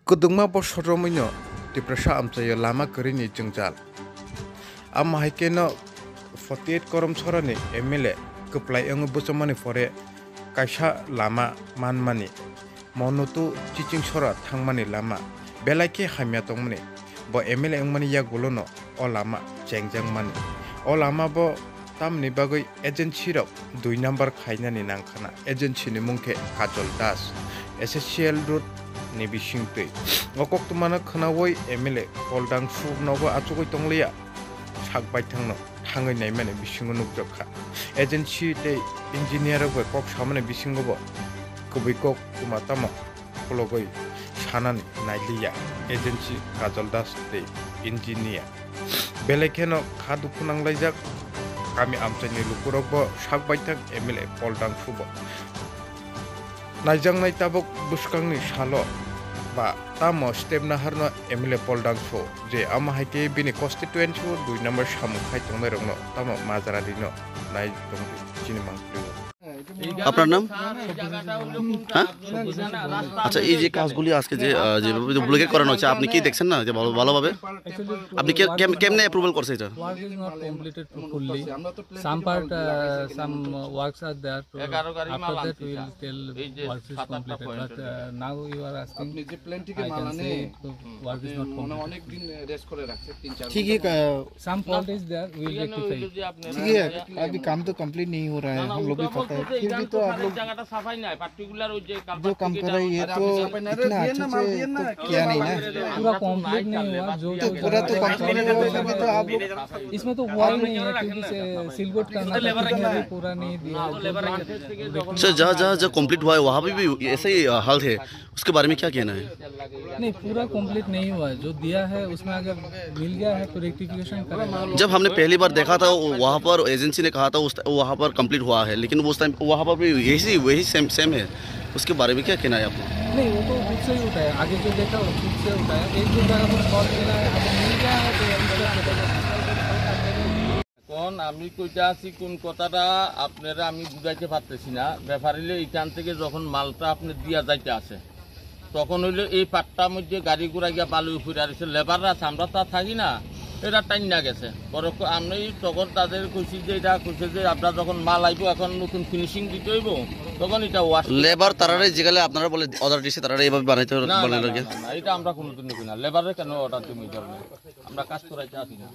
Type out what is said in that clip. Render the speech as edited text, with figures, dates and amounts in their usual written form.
Kudungma bo sorominyo di prasa amcayo lama kerini jengjal. Am haikeno 48 korom sorani MLA keplai ang busomani fore kaisa lama manmani monutu cicing sora thangmani lama belai hamya tongmani bo MLA angmani ya gulono o lama jengjang mani o lama bo tamni bagoi agency rok 2 number khainani nangkhana agency ni mungke Kajol Das SSCL route ni bisingtui ngokok tumana khnawoi MLA Poldang Sugnogo achugoi tongleya sakbai thangno thangai naimane bisingo nukjokha agency te engineer bo kok samane bisingo bo kubai kok tumatamo kologoi sanani nailiya agency Kajol Das te engineer belekeno khadu kunanglaijak kami amchani lukurok bo sakbai thang MLA Poldang Subo najang nai tabok buskangni salo ba tamo step naharno MLA Poldang Su je ama haite bini constituency 2 number samu khai tongnai rokno tamo mazara dino nai tong chini mangpli আপনার নাম হ্যাঁ আচ্ছা এই যে কাজগুলি আজকে যে যেভাবে ব্লকেট করানো হচ্ছে আপনি কি দেখছেন না যে ভালোভাবে আপনি কেমনে অ্যাপ্রুভাল করছে এটা work is not completed fully some part some works are there to, after that we will tell work is completed but now you are asking আপনি যে প্ল্যানটিকে মানানে work is not completed অনেক দিন রেস্ট করে রাখছে 3-4 ठीक है some fault is there we will rectify ठीक है अभी काम तो कंप्लीट नहीं हो रहा है हम लोग भी पता है फिर भी तो आप लोग जगह सफाई नहीं पर्टिकुलर जो काम कर रहे हैं ये तो इतना अच्छे से तो किया नहीं ना पूरा कंप्लीट नहीं हुआ जो तो पूरा तो कंप्लीट नहीं हुआ फिर भी तो आप लोग इसमें तो हुआ नहीं है क्योंकि सिलगोट करना था पूरा नहीं दिया सर जहाँ कंप्लीट हुआ है वहाँ पे भी ऐसे ही हाल है उसके बारे में क्या कहना है नहीं पूरा कंप्लीट नहीं हुआ जो दिया है उसमें अगर मिल गया है तो रेक्टिफिकेशन करेंगे जब हमने पहली बार देखा था वहाँ पर एजेंसी ने कहा था वहाँ पर कंप्लीट हुआ है लेकिन उस टाइम वहाँ पर भी वही सेम है उसके बारे में क्या कहना है आपको नहीं वो तो खुद से ही उठा है आगे जो देखा वो खुद से उठा है एक दो जगह पर कॉल मिला है अगर मिल गया है तो কোন আমি কইতা আছি কোন কথাটা আপনারা আমি বুঝাইতে পারতেছি না ব্যাপারিলে এখান থেকে যখন মালটা আপনি দিয়া যাইতে আছে তখন হইলো এই পাট্টার মধ্যে গাড়ি ঘোড়া গিয়া বালু ফুরে আসছে লেবাররা আমরা তা থাকি না এটা টাইনা গেছে পরক আমি তখন তাদের কইছি যে এটা কইছে যে আপনারা যখন মাল আইবো এখন নতুন ফিনিশিং দিতে হইব তখন এটা ওয়াশ লেবার তারারে যেগুলো আপনারা বলে অর্ডার দিছে তারারে এইভাবে বানাইতে বলে লাগে এটা আমরা কোনোদিন কই না লেবারে কেন অর্ডার দিই আমরা কাজ করাইতে আসি না